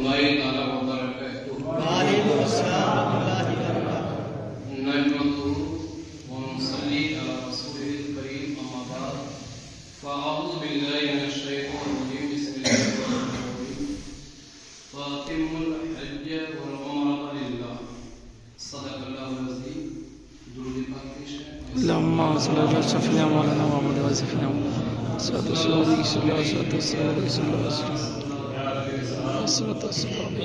الله تعالى وبركاته. وعليكم السلام ورحمة الله وبركاته. نحمده ونصلي على رسوله الكريم أما بعد فأعوذ بالله من الشيطان الرجيم بسم الله الرحمن الرحيم فأتموا الحج والعمرة لله صدق الله العظيم. درود پاک پیش ہے. اللهم صل على سيدنا مولانا محمد وسلم صلى الله عليه وسلم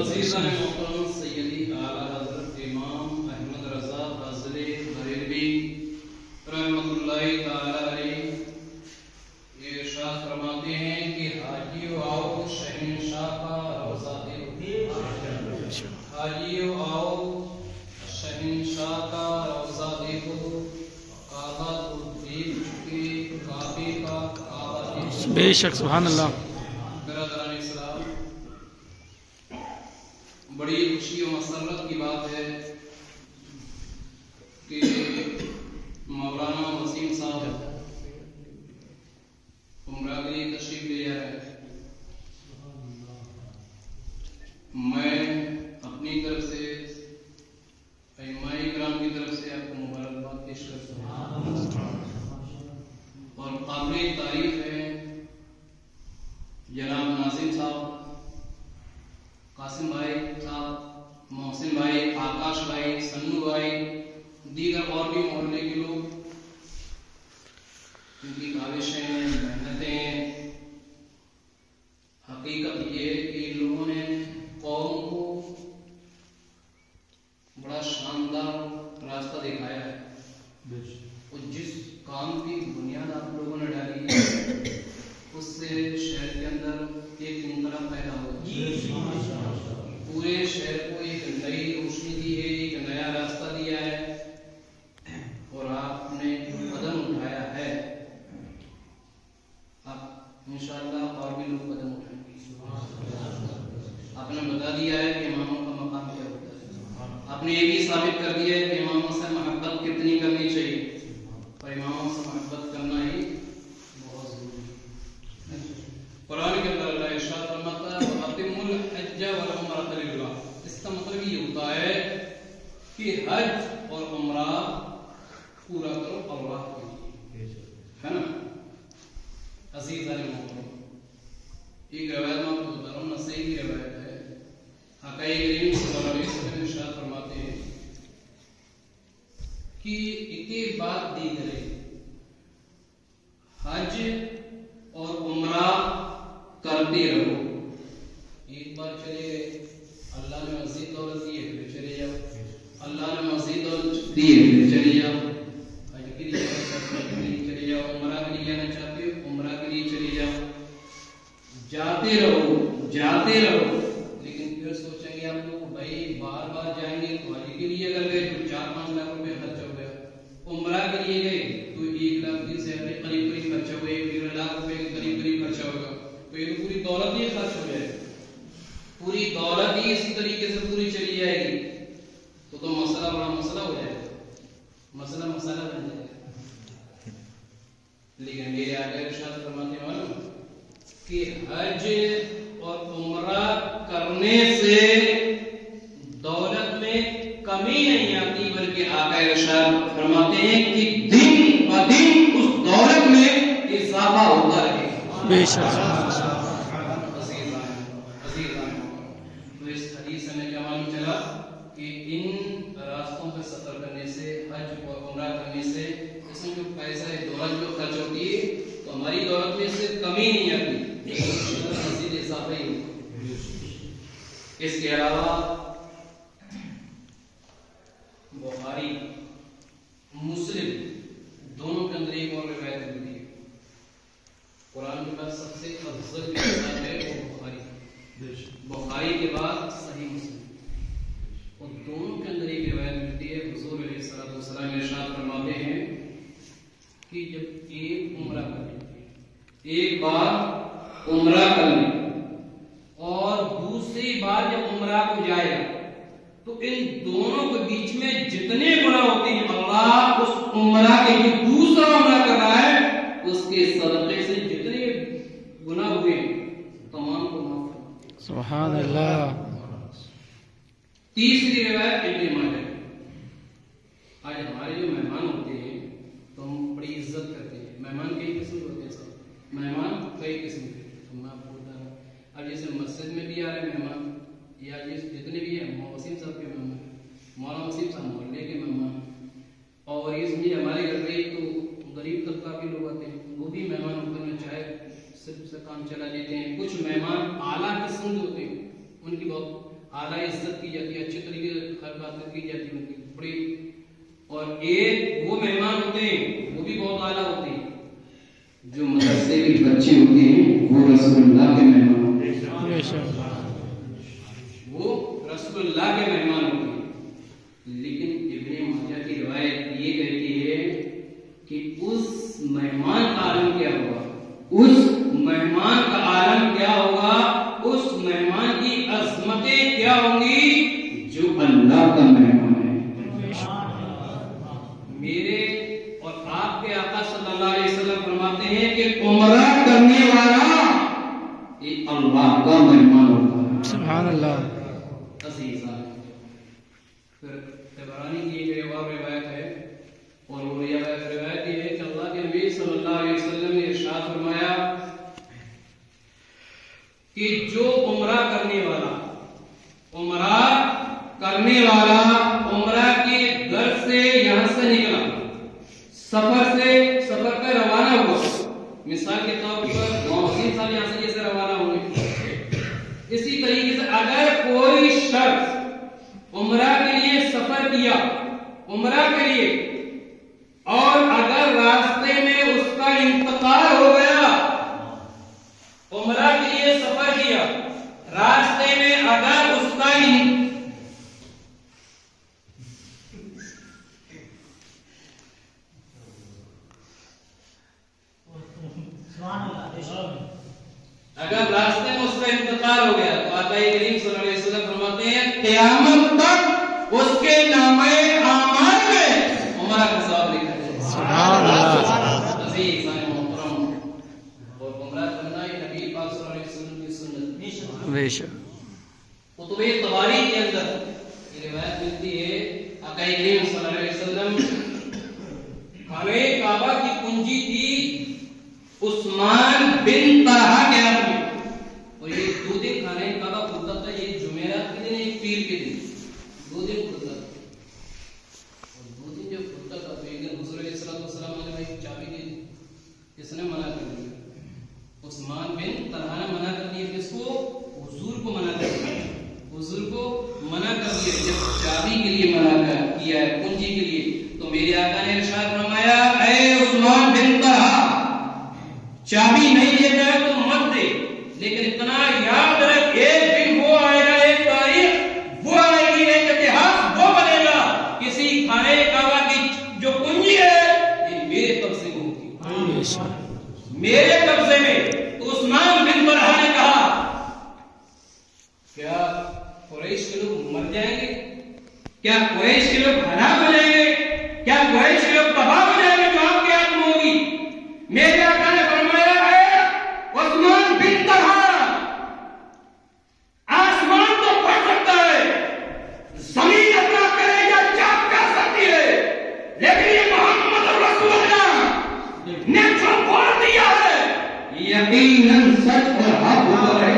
عزیزان محترم سیدی اعلیٰ حضرت امام احمد رضا فاضل بریلوی رحمۃ اللہ تعالی علیہ یہ ارشاد فرماتے ہیں کہ حاجیو آؤ شہنشاہ کا روضہ دیکھو. حاجیو آؤ شہنشاہ کا روضہ دیکھو. کعبہ تو دیکھ چکے کعبے کا کعبہ دیکھو. بے شک سبحان اللہ. برادران اسلام بڑی خوشی و مسرت کی بات ہے کہ مولانا وسیم صاحب عمرہ کے لیے تشریف لے آئے ہیں. میں اپنی طرف سے ائمہ کرام کی طرف سے آپ کو مبارکباد پیش کرتا ہوں اور قابل تعریف ہے جناب ناظم صاحب، قاسم بھائی صاحب، محسن بھائی، آکاش بھائی، سنو بھائی، دیگر اور بھی محلے کے لوگ ان کی کاوشیں محنتیں. حقیقت یہ ہے کہ ان لوگوں نے قوم کو بڑا شاندار راستہ دکھایا ہے اور جس کام کی بنیاد آپ لوگوں نے ڈالی ہے اس سے شہر کے اندر ایک انقلاب پیدا ہوا. پورے شہر کو ایک نئی روشنی دی ہے، ایک نیا راستہ دیا ہے اور آپ نے قدم اٹھایا ہے. اب انشاءاللہ اور بھی لوگ قدم اٹھائیں گے. آپ نے بتا دیا ہے کہ اماموں کا مقام کیا ہوتا ہے. آپ نے یہ بھی ثابت کر دیا ہے کہ اماموں سے محبت کتنی کرنی چاہیے اور اماموں سے محبت کرنا ہی بہت ضروری ہے. قرآن کے اندر اللہ ارشاد فرماتا ہے وَأَتِمُّوا الْحَجَّ وَالْعُمْرَةَ لِلَّهِ. اس کا مطلب یہ ہوتا ہے کہ حج اور عمرہ پورا کرو اللہ کے لیے، ہے نا. عزیزان محترم ایک روایت میں آپ کو بتا رہا ہوں، نسائی کی روایت ہے. حقائق کریم صلی اللہ علیہ وسلم ارشاد فرماتے ہیں کہ ایک بات دی کرے حج اور عمرہ کرتے رہو. ایک بار چلے گئے، اللہ نے مزید دولت دی ہے پھر چلے جاؤ. اللہ نے مزید دولت دی ہے پھر چلے جاؤ. حج کے لیے چلے جاؤ، عمرہ کے لیے جانا چاہتے ہو عمرہ کے لیے چلے جاؤ. جاتے رہو جاتے رہو. لیکن پھر سوچیں گے آپ لوگ بھائی بار بار جائیں گے تو حج کے لیے اگر گئے تو 4-5 لاکھ روپے خرچ ہو گیا. عمرہ کے لیے گئے تو 1,20,000 سے قریب خرچہ ہو گیا. 1.5 لاکھ روپے کے قریب خرچہ ہوگا. تو یہ پوری دولت ہی خرچ ہو جائے. پوری دولت ہی اسی طریقے سے پوری چلی جائے گی تو مسئلہ بڑا مسئلہ ہو جائے گا. مسئلہ بن جائے گا. لیکن میرے آقا ارشاد فرماتے ہیں کہ حج اور عمرہ کرنے سے دولت میں کمی نہیں آتی بلکہ آقا ارشاد فرماتے ہیں کہ دن بہ دن اس دولت میں اضافہ ہوتا رہے. بے شک. تو اس حدیث سے ہمیں کیا معلوم چلا کہ ان راستوں پہ سفر کرنے سے، حج اور عمرہ کرنے سے اس میں جو پیسہ ہے دولت جو خرچ ہوتی ہے تو ہماری دولت میں سے کمی نہیں آتی، مزید اضافہ ہی ہوتا. اس کے علاوہ بخاری مسلم دونوں کے اندر ایک اور روایت ملتی ہے. قرآن کے بعد سب سے افضل کتاب ہے وہ بخاری کے بعد صحیح مسلم. اور دونوں کے اندر ایک روایت ملتی ہے. حضور علیہ الصلوۃ والسلام ارشاد فرماتے ہیں کہ جب ایک عمرہ کر لیں، ایک بار عمرہ کر لیں اور دوسری بار جب عمرہ کو جائے گا تو ان دونوں کے بیچ میں جتنے گناہ ہوتے ہیں اللہ اس عمرہ کے جو دوسرا عمرہ کر رہا ہے اس کے صدقے سے جتنے گناہ ہوئے تمام کو معاف کر سبحان اللہ. تیسری روایت ابن ماجہ. آج ہمارے جو مہمان ہوتے ہیں تو ہم بڑی عزت کرتے ہیں. مہمان کئی قسم کے ہوتے ہیں صاحب. مہمان کئی قسم کے. میں آپ کو بتا رہا ہوں. اب جیسے مسجد میں بھی آ رہے مہمان یا جتنے بھی ہیں وسیم صاحب کے مہمان, مولانا وسیم صاحب محلے کے مہمان, اور یہ سمجھے ہمارے گھر میں تو غریب طبقہ کے لوگ آتے ہیں, وہ بھی مہمان ہوتے ہیں, چاہے صرف سے کام چلا دیتے ہیں. کچھ مہمان اعلیٰ قسم کے ہوتے ہیں, ان کی بہت اعلیٰ عزت کی جاتی ہے, اچھے طریقے سے خدمت کی جاتی ہے ان کی بڑی. اور ایک وہ مہمان ہوتے ہیں وہ بھی بہت اعلیٰ ہوتے ہیں, جو مدرسے کے بچے ہوتے ہیں, وہ رسول اللہ کے مہمان ہوتے ہیں. وہ رسول اللہ کے مہمان ہوتے ہیں. لیکن ابن ماجہ کی روایت یہ کہتی ہے کہ اس مہمان کا عالم کیا ہوگا, اس مہمان کا عالم کیا ہوگا, اس مہمان کی عظمتیں کیا ہوں گی جو اللہ کا مہمان ہے. میرے اور آپ کے آقا صلی اللہ علیہ وسلم فرماتے ہیں کہ عمرہ کرنے والا یہ اللہ کا مہمان ہوتا ہے. سبحان اللہ. پھر طبرانی کی ایک اور روایت ہے, اور وہ روایت یہ ہے کہ اللہ کے نبی صلی اللہ علیہ وسلم نے ارشاد فرمایا کہ جو عمرہ کرنے والا عمرہ کے گھر سے یہاں سے نکلا, سفر پہ روانہ ہوا, مثال کے طور پر محسن صاحب یہاں سے جیسے روانہ ہوئے, اسی طریقے سے اگر کوئی شخص عمرہ کے لیے سفر کیا, عمرہ کے لیے, اور اگر راستے میں اس کا انتقال ہو گیا, عمرہ کے لیے سفر کیا, راستے میں اگر اس کا انتقال ہو گیا تو آقا کریم صلی اللہ علیہ وسلم فرماتے ہیں قیامت تک اس کے نامہ اعمال میں عمرہ کا ثواب لکھا جائے. سبحان اللہ. عزیز محترم, اور عمرہ کرنا یہ نبی پاک صلی اللہ علیہ وسلم کی سنت. بے شک. کتب طباری کے اندر یہ روایت ملتی ہے, آقا کریم صلی اللہ علیہ وسلم خانہ کعبہ کی کنجی تھی عثمان بن طلحہ کے ہاتھ میں, اور یہ 2 دن خانہ کعبہ کھلتا تھا. یہ جمعرات کے دن, ایک پیر کے دن 2 دن کھلتا تھا. اور 2 دن جب کھلتا تھا تو ایک دن حضور علیہ السلام نے بھائی چابی دے دی. کس نے منع کر دیا؟ عثمان بن طلحہ نے منع کر دیا. کس کو؟ حضور کو منع کر دیا. حضور کو منع کر دیا. جب چابی کے لیے منع کیا ہے, کنجی کے لیے, تو میرے آقا نے ارشاد فرمایا اے عثمان بن طلحہ, چابی نہیں لیتا ہے تو مت دے, لیکن اتنا یاد رکھ, ایک دن وہ آئے گا, ایک تاریخ وہ آئے گی, ایک اتہاس وہ بنے گا, کسی خانہ کعبہ کی جو کنجی ہے یہ میرے قبضے میں ہوگی, میرے قبضے میں. تو عثمان بن طلحہ نے کہا کیا قریش کے لوگ مر جائیں گے, کیا قریش کے لوگ ہلاک ہو جائیں گے, کیا قریش کے لوگ تباہ ہو جائیں گے جو آپ کے ہاتھ میں ہوگی؟ میرے آقا نے فرمایا ہے عثمان بن طلحہ, آسمان تو پھٹ سکتا ہے, زمین اپنا کلیجہ چاک کر سکتی ہے, لیکن یہ محمد رسول اللہ نے جو بول دیا ہے یقیناً سچ اور حق ہوتا ہے.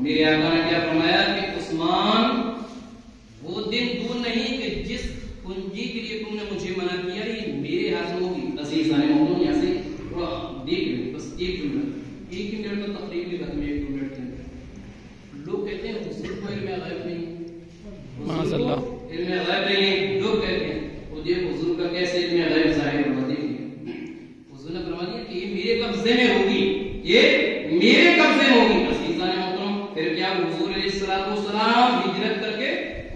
میرے آقا نے کیا فرمایا کہ عثمان وہ دن دور نہیں کہ جس کنجی کے لیے تم نے مجھے منع کیا یہ میرے ہاتھ میں ہوگی. عزیز محترم, یہاں سے تھوڑا دیکھ لیں, بس 1 منٹ کا تقریب بھی ختم ہے. 1 منٹ کے اندر لوگ کہتے ہیں حضور کو علم غیب نہیں, علم غیب نہیں. لوگ کہتے ہیں وہ دیکھ حضور کا کیسے علم غیب ظاہر ہوا. دیکھیے حضور نے فرما دیا کہ یہ میرے قبضے میں ہوگی, یہ میرے قبضے میں ہوگی. عزیز محترم, پھر کیا حضور علیہ السلام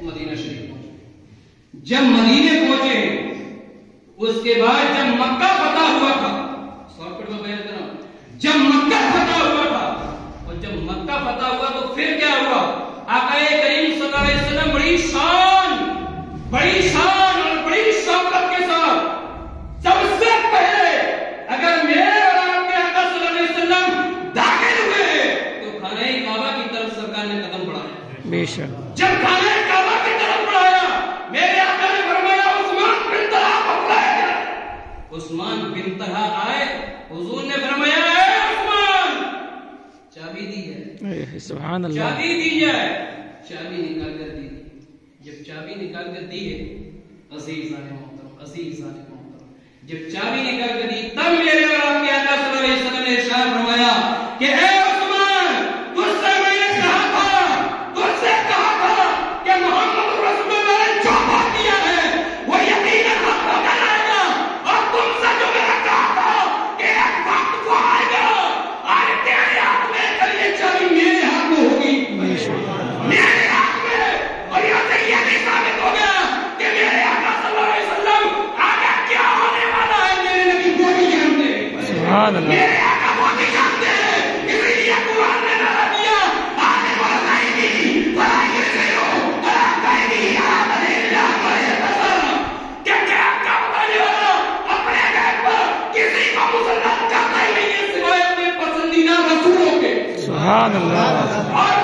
مدینہ شریف پہنچے. جب مدینے پہنچے اس کے بعد جب مکہ فتح ہوا تھا، جب مکہ فتح ہوا تھا اور جب مکہ فتح ہوا تو پھر کیا ہوا؟ آقا کریم صلی اللہ علیہ وسلم بڑی شان اور بڑی شوقت کے ساتھ سب سے پہلے اگر میرے اور آپ کے آقا صلی اللہ علیہ وسلم داخل ہوئے تو خانہ کعبہ کی طرف سرکار نے قدم بڑھایا. بے شک. جب خانہ کعبہ کی طرف بڑھایا میرے آقا نے فرمایا عثمان بن طلحہ کو بلایا جائے. عثمان بن طلحہ آئے، حضور نے فرمایا اے عثمان چابی دی جائے. سبحان اللہ. چابی دی جائے. چابی نکال کر دی. جب چابی نکال کر دی ہے عزیزان محترم، جب چابی نکال کر دی تب میرے اور آپ کے آقا صلی اللہ علیہ وسلم نے ارشاد فرمایا کہ اے عثمان تجھ سے میں نے کہا تھا کہ محمد رسول اللہ نے جو بات کیا ہے وہ یقیناً حق ہو کر آئے گا، اور تم سے جو میں نے کہا تھا کہ ایک وقت وہ آئے گا آج تیرے ہاتھ میں کل یہ چابی میرے ہاتھ میں ہوگی، میرے ہاتھ میں. اور یہ سے یہ بھی ثابت ہو گیا کہ میرے آقا صلی اللہ علیہ وسلم آگے کیا ہونے والا ہے میرے نبی وہ بھی جانتے ہیں. سبحان اللہ. میرے آقا وہ بھی جانتے ہیں، اسی لیے قرآن نے نعرہ دیا آنے والا غیبی ولا یسیرو ولا غیبی آمن اللہ ویتصر کہ کیا بتانے والا اپنے غیب پر کسی کو مسلط کرتا ہی نہیں ہے سوائے اپنے پسندیدہ رسولوں کے. سبحان اللہ. اور